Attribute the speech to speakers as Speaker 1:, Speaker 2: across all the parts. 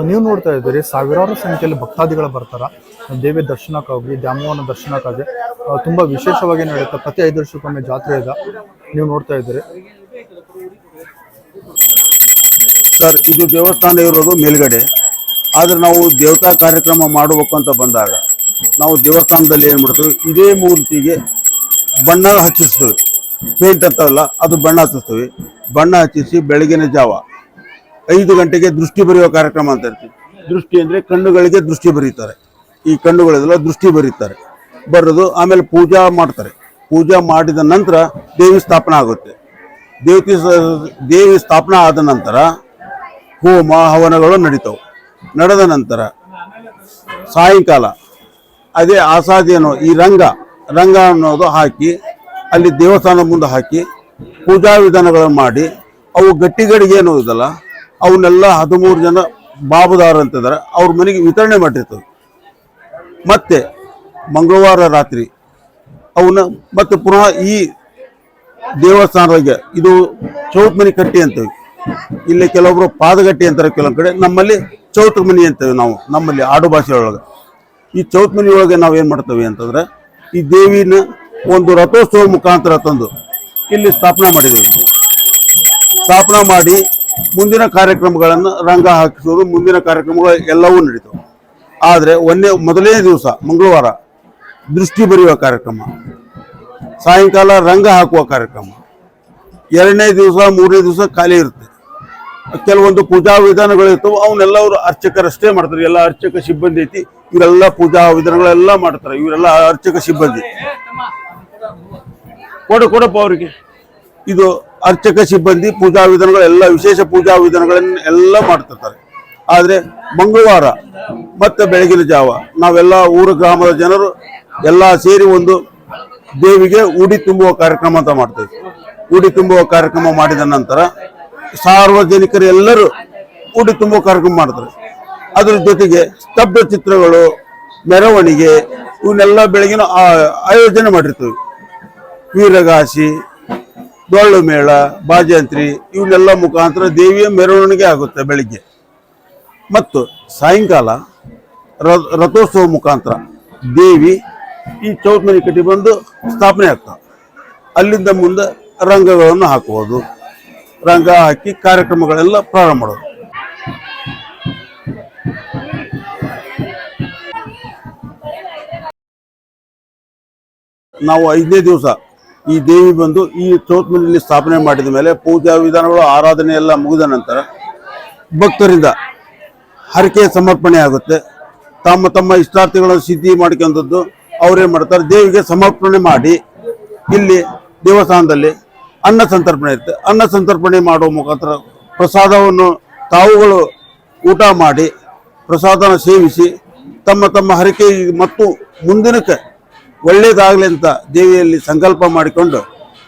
Speaker 1: ನೀವು ನೋಡ್ತಾ ಇದ್ದೀರಿ ಸಾವಿರಾರು ಸಂಖ್ಯೆಯಲ್ಲಿ ಭಕ್ತಾದಿಗಳು ಬರ್ತಾರ ದೇವಿ ದರ್ಶನಕ್ಕಾಗಿ ದ್ಯಾಮವ್ವನ ದರ್ಶನಕ್ಕಾಗಿ ತುಂಬಾ ವಿಶೇಷವಾಗಿ ನಡೆಯುತ್ತೆ. ಪ್ರತಿ 5 ವರ್ಷಕ್ಕೊಮ್ಮೆ ಜಾತ್ರೆ ಇದೆ. ನೀವು ನೋಡ್ತಾ ಇದ್ದೀರಿ
Speaker 2: ಸರ್, ಇದು ದೇವಸ್ಥಾನ ಇರೋದು ಮೇಲ್ಗಡೆ. ಆದರೆ ನಾವು ದೇವತಾ ಕಾರ್ಯಕ್ರಮ ಮಾಡಬೇಕು ಅಂತ ಬಂದಾಗ ನಾವು ದೇವಸ್ಥಾನದಲ್ಲಿ ಏನು ಮಾಡ್ತೀವಿ, ಇದೇ ಮೂರ್ತಿಗೆ ಬಣ್ಣ ಹಚ್ಚಿಸ್ತೀವಿ. ಪೇಂಟ್ ಅಂತವಲ್ಲ, ಅದು ಬಣ್ಣ ಹಚ್ಚಿಸ್ತೀವಿ. ಬಣ್ಣ ಹಚ್ಚಿಸಿ ಬೆಳಗಿನ ಜಾವ 5 ಗಂಟೆಗೆ ದೃಷ್ಟಿ ಬರೆಯುವ ಕಾರ್ಯಕ್ರಮ ಅಂತ ಇರ್ತೀವಿ. ದೃಷ್ಟಿ ಅಂದರೆ ಕಣ್ಣುಗಳಿಗೆ ದೃಷ್ಟಿ ಬರೀತಾರೆ. ಈ ಕಣ್ಣುಗಳೆಲ್ಲ ದೃಷ್ಟಿ ಬರೀತಾರೆ, ಬರೋದು. ಆಮೇಲೆ ಪೂಜಾ ಮಾಡ್ತಾರೆ. ಪೂಜಾ ಮಾಡಿದ ನಂತರ ದೇವಿ ಸ್ಥಾಪನೆ ಆಗುತ್ತೆ. ದೇವಿ ಸ್ಥಾಪನೆ ಆದ ನಂತರ ಹೋಮ ಹವನಗಳು ನಡೀತವೆ. ನಡೆದ ನಂತರ ಸಾಯಂಕಾಲ ಅದೇ ಆಸಾದಿಯನ್ನು ಈ ರಂಗ ಅನ್ನೋದು ಹಾಕಿ ಅಲ್ಲಿ ದೇವಸ್ಥಾನ ಮುಂದೆ ಹಾಕಿ ಪೂಜಾ ವಿಧಾನಗಳನ್ನು ಮಾಡಿ ಅವು ಗಟ್ಟಿಗಡಿಗೆ ಅನ್ನೋದಲ್ಲ, ಅವನ್ನೆಲ್ಲ 13 ಜನ ಬಾಬುದಾರ ಅಂತಿದ್ದಾರೆ, ಅವ್ರ ಮನೆಗೆ ವಿತರಣೆ ಮಾಡಿರ್ತವೆ. ಮತ್ತೆ ಮಂಗಳವಾರ ರಾತ್ರಿ ಅವನ್ನ ಮತ್ತೆ ಪುನಃ ಈ ದೇವಸ್ಥಾನದಾಗೆ, ಇದು ಚೌತ್ ಮನಿ ಕಟ್ಟಿ ಅಂತೀವಿ. ಇಲ್ಲಿ ಕೆಲವೊಬ್ರು ಪಾದಗಟ್ಟಿ ಅಂತಾರೆ, ಕೆಲವೊಂದು ಕಡೆ. ನಮ್ಮಲ್ಲಿ ಚೌತ್ ಮನಿ ಅಂತೇವೆ ನಾವು, ನಮ್ಮಲ್ಲಿ ಆಡು ಭಾಷೆ ಒಳಗೆ. ಈ ಚೌತ್ ಮನಿ ಒಳಗೆ ನಾವು ಏನು ಮಾಡ್ತೇವೆ ಅಂತಂದ್ರೆ, ಈ ದೇವಿನ ಒಂದು ರಥೋತ್ಸವ ಮುಖಾಂತರ ತಂದು ಇಲ್ಲಿ ಸ್ಥಾಪನಾ ಮಾಡಿದ್ದೇವೆ. ಸ್ಥಾಪನಾ ಮಾಡಿ ಮುಂದಿನ ಕಾರ್ಯಕ್ರಮಗಳನ್ನು ರಂಗ ಹಾಕಿಸೋದು, ಮುಂದಿನ ಕಾರ್ಯಕ್ರಮಗಳು ಎಲ್ಲವೂ ನಡೀತವೆ. ಆದರೆ ಮೊದಲನೇ ದಿವಸ ಮಂಗಳವಾರ ದೃಷ್ಟಿ ಬರೆಯುವ ಕಾರ್ಯಕ್ರಮ, ಸಾಯಂಕಾಲ ರಂಗ ಹಾಕುವ ಕಾರ್ಯಕ್ರಮ, 2ನೇ ದಿವಸ 3ನೇ ದಿವಸ ಖಾಲಿ ಇರುತ್ತೆ. ಕೆಲವೊಂದು ಪೂಜಾ ವಿಧಾನಗಳು ಇರ್ತವೆ, ಅವನ್ನೆಲ್ಲವರು ಅರ್ಚಕರಷ್ಟೇ ಮಾಡ್ತಾರೆ. ಎಲ್ಲ ಅರ್ಚಕ ಸಿಬ್ಬಂದಿ ಐತಿ, ಇವರೆಲ್ಲ ಪೂಜಾ ವಿಧಾನಗಳೆಲ್ಲ ಮಾಡ್ತಾರೆ. ಇವರೆಲ್ಲ ಅರ್ಚಕ ಸಿಬ್ಬಂದಿ. ಕೊಡಪ್ಪ ಅವರಿಗೆ. ಇದು ಅರ್ಚಕ ಸಿಬ್ಬಂದಿ ಪೂಜಾ ವಿಧಾನಗಳೆಲ್ಲ, ವಿಶೇಷ ಪೂಜಾ ವಿಧಾನಗಳನ್ನು ಎಲ್ಲ ಮಾಡ್ತಿರ್ತಾರೆ. ಆದರೆ ಮಂಗಳವಾರ ಮತ್ತೆ ಬೆಳಗಿನ ಜಾವ ನಾವೆಲ್ಲ ಊರ ಗ್ರಾಮದ ಜನರು ಎಲ್ಲ ಸೇರಿ ಒಂದು ದೇವಿಗೆ ಉಡಿ ತುಂಬುವ ಕಾರ್ಯಕ್ರಮ ಅಂತ ಮಾಡ್ತೇವೆ. ಉಡಿ ತುಂಬುವ ಕಾರ್ಯಕ್ರಮ ಮಾಡಿದ ನಂತರ ಸಾರ್ವಜನಿಕರು ಎಲ್ಲರೂ ಉಡಿ ತುಂಬುವ ಕಾರ್ಯಕ್ರಮ ಮಾಡ್ತಾರೆ. ಅದ್ರ ಜೊತೆಗೆ ಸ್ತಬ್ಧ ಚಿತ್ರಗಳು, ಮೆರವಣಿಗೆ, ಇವನ್ನೆಲ್ಲ ಬೆಳಗಿನ ಆಯೋಜನೆ ಮಾಡಿರ್ತೀವಿ. ವೀರಗಾಸಿ, ಡೊಳ್ಳು ಮೇಳ, ಬಾಜಂತ್ರಿ, ಇವನ್ನೆಲ್ಲ ಮುಖಾಂತರ ದೇವಿಯ ಮೆರವಣಿಗೆ ಆಗುತ್ತೆ ಬೆಳಿಗ್ಗೆ. ಮತ್ತು ಸಾಯಂಕಾಲ ರಥೋತ್ಸವ ಮುಖಾಂತರ ದೇವಿ ಈ ಚೌತ್ ಮನೆ ಕಟ್ಟಿ ಬಂದು ಸ್ಥಾಪನೆ ಆಗ್ತಾವೆ. ಅಲ್ಲಿಂದ ಮುಂದೆ ರಂಗಗಳನ್ನು ಹಾಕುವುದು, ರಂಗ ಹಾಕಿ ಕಾರ್ಯಕ್ರಮಗಳೆಲ್ಲ ಪ್ರಾರಂಭ ಮಾಡೋದು. ನಾವು 5ನೇ ದಿವಸ ಈ ದೇವಿ ಬಂದು ಈ ಚೌತ್ ಮನೆಯಲ್ಲಿ ಸ್ಥಾಪನೆ ಮಾಡಿದ ಮೇಲೆ ಪೂಜಾ ವಿಧಾನಗಳು, ಆರಾಧನೆ ಎಲ್ಲ ಮುಗಿದ ನಂತರ ಭಕ್ತರಿಂದ ಹರಕೆ ಸಮರ್ಪಣೆ ಆಗುತ್ತೆ. ತಮ್ಮ ತಮ್ಮ ಇಷ್ಟಾರ್ಥಗಳನ್ನು ಸಿದ್ಧಿ ಮಾಡ್ಕೊಂಡದ್ದು ಅವ್ರೇನು ಮಾಡ್ತಾರೆ, ದೇವಿಗೆ ಸಮರ್ಪಣೆ ಮಾಡಿ ಇಲ್ಲಿ ದೇವಸ್ಥಾನದಲ್ಲಿ ಅನ್ನ ಸಂತರ್ಪಣೆ ಇರುತ್ತೆ. ಅನ್ನ ಸಂತರ್ಪಣೆ ಮಾಡುವ ಮುಖಾಂತರ ಪ್ರಸಾದವನ್ನು ತಾವುಗಳು ಊಟ ಮಾಡಿ ಪ್ರಸಾದನ ಸೇವಿಸಿ ತಮ್ಮ ತಮ್ಮ ಹರಕೆ ಮತ್ತು ಮುಂದಿನಕ್ಕೆ ಒಳ್ಳೇದಾಗಲಿ ಅಂತ ದೇವಿಯಲ್ಲಿ ಸಂಕಲ್ಪ ಮಾಡಿಕೊಂಡು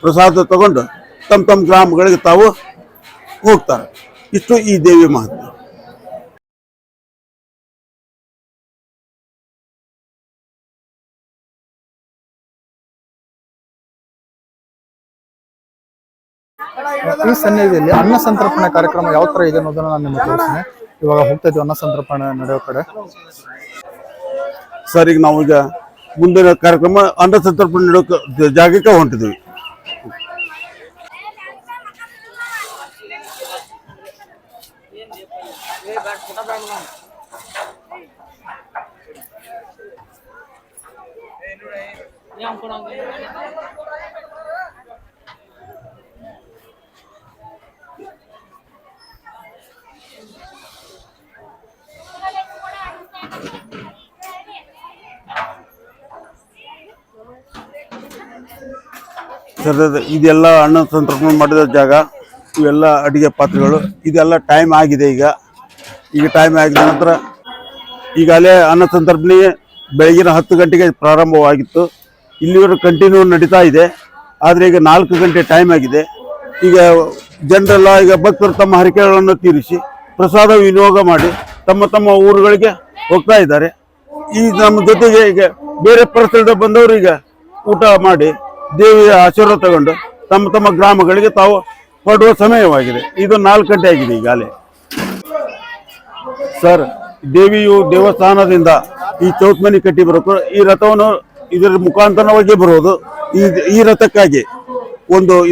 Speaker 2: ಪ್ರಸಾದ ತಗೊಂಡು ತಮ್ಮ ಗ್ರಾಮಗಳಿಗೆ ತಾವು ಹೋಗ್ತಾರೆ. ಇಷ್ಟು ಈ ದೇವಿ ಮಹತ್ವ.
Speaker 1: ಈ ಸನ್ನಿಧಿಯಲ್ಲಿ ಅನ್ನ ಸಂತರ್ಪಣೆ ಕಾರ್ಯಕ್ರಮ ಯಾವ ತರ ಇದೆ ಅನ್ನೋದನ್ನ ನಾನು ನಿಮಗೆ ತೋರಿಸ್ತೀನಿ. ಇವಾಗ ಹೋಗ್ತಾ ಇದ್ದೀವಿ ಅನ್ನ ಸಂತರ್ಪಣೆ ನಡೆಯೋ ಕಡೆ.
Speaker 2: ಸರ್, ಈಗ ನಾವು ಮುಂದಿನ ಕಾರ್ಯಕ್ರಮ ಅನ್ನ ಸಂತರ್ಪಣೆ ನಡೆಯೋ ಜಾಗಕ್ಕೆ ಹೊಂಟಿದ್ದೀವಿ. ಸರ್, ಇದೆಲ್ಲ ಅನ್ನ ಸಂತರ್ಪಣೆ ಮಾಡಿದ ಜಾಗ, ಇವೆಲ್ಲ ಅಡುಗೆ ಪಾತ್ರೆಗಳು, ಇದೆಲ್ಲ ಟೈಮ್ ಆಗಿದೆ. ಈಗ ಟೈಮ್ ಆಗಿದ ನಂತರ ಈಗಾಗಲೇ ಅನ್ನ ಸಂತರ್ಪಣೆ ಬೆಳಗಿನ 10 ಗಂಟೆಗೆ ಪ್ರಾರಂಭವಾಗಿತ್ತು. ಇಲ್ಲಿವರೆಗೂ ಕಂಟಿನ್ಯೂ ನಡೀತಾ ಇದೆ. ಆದರೆ ಈಗ 4 ಗಂಟೆ ಟೈಮ್ ಆಗಿದೆ. ಈಗ ಜನರೆಲ್ಲ ಈಗ ಭಕ್ತರು ತಮ್ಮ ಹರಕೆಗಳನ್ನು ತೀರಿಸಿ ಪ್ರಸಾದ ವಿನಿಯೋಗ ಮಾಡಿ ತಮ್ಮ ತಮ್ಮ ಊರುಗಳಿಗೆ ಹೋಗ್ತಾ ಇದ್ದಾರೆ. ಈ ನಮ್ಮ ಜೊತೆಗೆ ಈಗ ಬೇರೆ ಪರಿಸರದ ಬಂದವರು ಈಗ ಊಟ ಮಾಡಿ ದೇವಿಯ ಆಶೀರ್ವಾದ ತಗೊಂಡು ತಮ್ಮ ತಮ್ಮ ಗ್ರಾಮಗಳಿಗೆ ತಾವು ಹೊರಡುವ ಸಮಯವಾಗಿದೆ. ಇದು 4 ಗಂಟೆ ಆಗಿದೆ ಈಗಾಗಲೇ. ಸರ್, ದೇವಿಯು ದೇವಸ್ಥಾನದಿಂದ ಈ ಚೌತ್ಮನಿ ಕಟ್ಟಿ ಬರಬೇಕು. ಈ ರಥವನ್ನು ಇದರ ಮುಖಾಂತರವಾಗಿ ಬರುವುದು. ಈ ರಥಕ್ಕಾಗಿ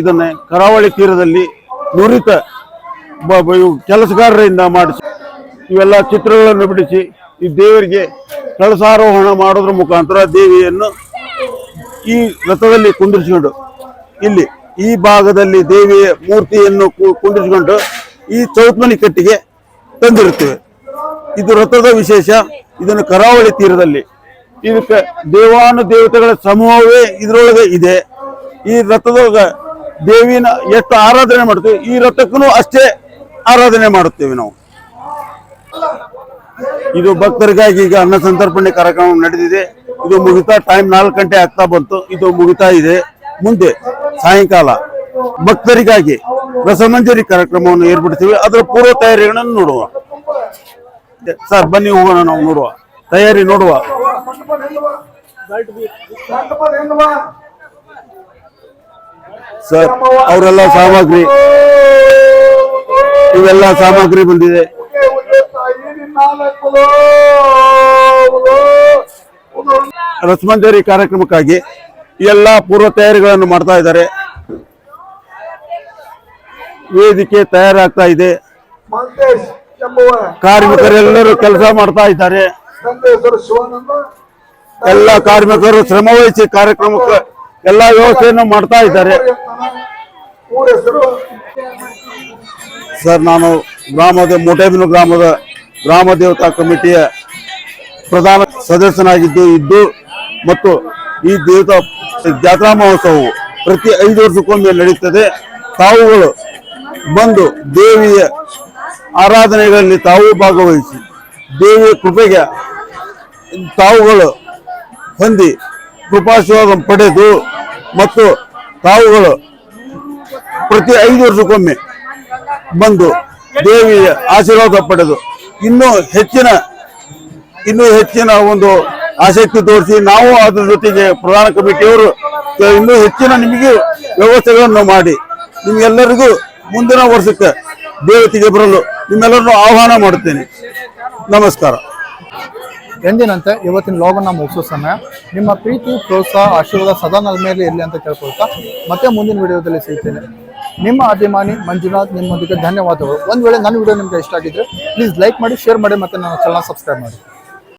Speaker 2: ಇದನ್ನ ಕರಾವಳಿ ತೀರದಲ್ಲಿ ನುರಿತ ಕೆಲಸಗಾರರಿಂದ ಮಾಡಿಸಿ ಇವೆಲ್ಲ ಚಿತ್ರಗಳನ್ನು ಬಿಡಿಸಿ ಈ ದೇವರಿಗೆ ಕಳಸಾರೋಹಣ ಮಾಡೋದ್ರ ಮುಖಾಂತರ ದೇವಿಯನ್ನು ಈ ರಥದಲ್ಲಿ ಕುಂದಿರಿಸಿಕೊಂಡು ಇಲ್ಲಿ ಈ ಭಾಗದಲ್ಲಿ ದೇವಿಯ ಮೂರ್ತಿಯನ್ನು ಕುಂದಿರಿಸಿಕೊಂಡು ಈ ಚೌತ್ಮನಿ ಕಟ್ಟಿಗೆ ತಂದಿರುತ್ತೇವೆ. ಇದು ರಥದ ವಿಶೇಷ. ಇದನ್ನು ಕರಾವಳಿ ತೀರದಲ್ಲಿ ಇದಕ್ಕೆ ದೇವಾನುದೇವತೆಗಳ ಸಮೂಹವೇ ಇದರೊಳಗೆ ಇದೆ. ಈ ರಥದೊಳಗ ದೇವಿನ ಎಷ್ಟು ಆರಾಧನೆ ಮಾಡ್ತೀವಿ, ಈ ರಥಕ್ಕೂ ಅಷ್ಟೇ ಆರಾಧನೆ ಮಾಡುತ್ತೇವೆ ನಾವು. ಇದು ಭಕ್ತರಿಗಾಗಿ ಈಗ ಅನ್ನ ಸಂತರ್ಪಣೆ ಕಾರ್ಯಕ್ರಮ ನಡೆದಿದೆ. ಇದು ಮುಗಿತಾ ಟೈಮ್ 4 ಗಂಟೆ ಆಗ್ತಾ ಬಂತು. ಇದು ಮುಗಿತಾ ಇದೆ. ಮುಂದೆ ಸಾಯಂಕಾಲ ಭಕ್ತರಿಗಾಗಿ ರಸಮಂಜರಿ ಕಾರ್ಯಕ್ರಮವನ್ನು ಏರ್ಪಡಿಸ್ತೀವಿ. ಅದರ ಪೂರ್ವ ತಯಾರಿಗಳನ್ನು ನೋಡುವ. ಸರ್, ಬನ್ನಿ ಹೋಗೋಣ, ನಾವು ನೋಡುವ ತಯಾರಿ ನೋಡುವ. ಸರ್, ಅವರೆಲ್ಲ ಸಾಮಗ್ರಿ ಇವೆಲ್ಲ ಸಾಮಗ್ರಿ ಬಂದಿದೆ. ರಸಮಂಜರಿ ಕಾರ್ಯಕ್ರಮಕ್ಕಾಗಿ ಎಲ್ಲ ಪೂರ್ವ ತಯಾರಿಗಳನ್ನು ಮಾಡ್ತಾ ಇದ್ದಾರೆ. ವೇದಿಕೆ ತಯಾರಾಗ್ತಾ ಇದೆ. ಕಾರ್ಮಿಕರೆಲ್ಲರೂ ಕೆಲಸ ಮಾಡ್ತಾ ಇದ್ದಾರೆ. ಎಲ್ಲ ಕಾರ್ಮಿಕರು ಶ್ರಮವಹಿಸಿ ಕಾರ್ಯಕ್ರಮಕ್ಕೆ ಎಲ್ಲ ವ್ಯವಸ್ಥೆಯನ್ನು ಮಾಡ್ತಾ ಇದ್ದಾರೆ. ಸರ್, ನಾನು ಮೋಟೇಬಿನು ಗ್ರಾಮದ ಗ್ರಾಮ ದೇವತಾ ಕಮಿಟಿಯ ಪ್ರಧಾನ ಸದಸ್ಯನಾಗಿದ್ದು ಮತ್ತು ಈ ದೇವತಾ ಜಾತ್ರಾ ಮಹೋತ್ಸವವು ಪ್ರತಿ 5 ವರ್ಷಕ್ಕೊಮ್ಮೆ ನಡೆಯುತ್ತದೆ. ತಾವುಗಳು ಬಂದು ದೇವಿಯ ಆರಾಧನೆಗಳಲ್ಲಿ ತಾವು ಭಾಗವಹಿಸಿ ದೇವಿಯ ಕೃಪೆಗೆ ತಾವುಗಳು ಹೊಂದಿ ಕೃಪಾಶೀರ್ವಾದ ಪಡೆದು ಮತ್ತು ತಾವುಗಳು ಪ್ರತಿ 5 ವರ್ಷಕ್ಕೊಮ್ಮೆ ಬಂದು ದೇವಿಯ ಆಶೀರ್ವಾದ ಪಡೆದು ಇನ್ನೂ ಹೆಚ್ಚಿನ ಒಂದು ಆಸಕ್ತಿ ತೋರಿಸಿ ನಾವು ಅದ್ರ ಜೊತೆಗೆ ಪ್ರಧಾನ ಕಮಿಟಿಯವರು ಇನ್ನೂ ಹೆಚ್ಚಿನ ನಿಮಗೆ ವ್ಯವಸ್ಥೆಗಳನ್ನು ಮಾಡಿ ನಿಮ್ಗೆಲ್ಲರಿಗೂ ಮುಂದಿನ ವರ್ಷಕ್ಕೆ ದೇವತೆಗೆ ಬರಲು ನಿಮ್ಮೆಲ್ಲರನ್ನು ಆಹ್ವಾನ ಮಾಡುತ್ತೇನೆ. ನಮಸ್ಕಾರ.
Speaker 1: ಎಂದಿನಂತೆ ಇವತ್ತಿನ ಲಾಗನ್ನ ಮುಗಿಸೋ ಸಮಯ. ನಿಮ್ಮ ಪ್ರೀತಿ, ಪ್ರೋತ್ಸಾಹ, ಆಶೀರ್ವಾದ ಸದಾ ನನ್ನ ಮೇಲೆ ಇರಲಿ ಅಂತ ಕೇಳ್ಕೊಳ್ತಾ ಮತ್ತೆ ಮುಂದಿನ ವಿಡಿಯೋದಲ್ಲಿ ಸಿಗ್ತೇನೆ. ನಿಮ್ಮ ಅಭಿಮಾನಿ ಮಂಜುನಾಥ್. ನಿಮ್ಮೊಂದಿಗೆ ಧನ್ಯವಾದಗಳು. ಒಂದು ವೇಳೆ ನನ್ನ ವಿಡಿಯೋ ನಿಮಗೆ ಇಷ್ಟ ಆಗಿದ್ರೆ ಪ್ಲೀಸ್ ಲೈಕ್ ಮಾಡಿ, ಶೇರ್ ಮಾಡಿ ಮತ್ತು ನನ್ನ ಚಾನಲ್ ಸಬ್ಸ್ಕ್ರೈಬ್ ಮಾಡಿ.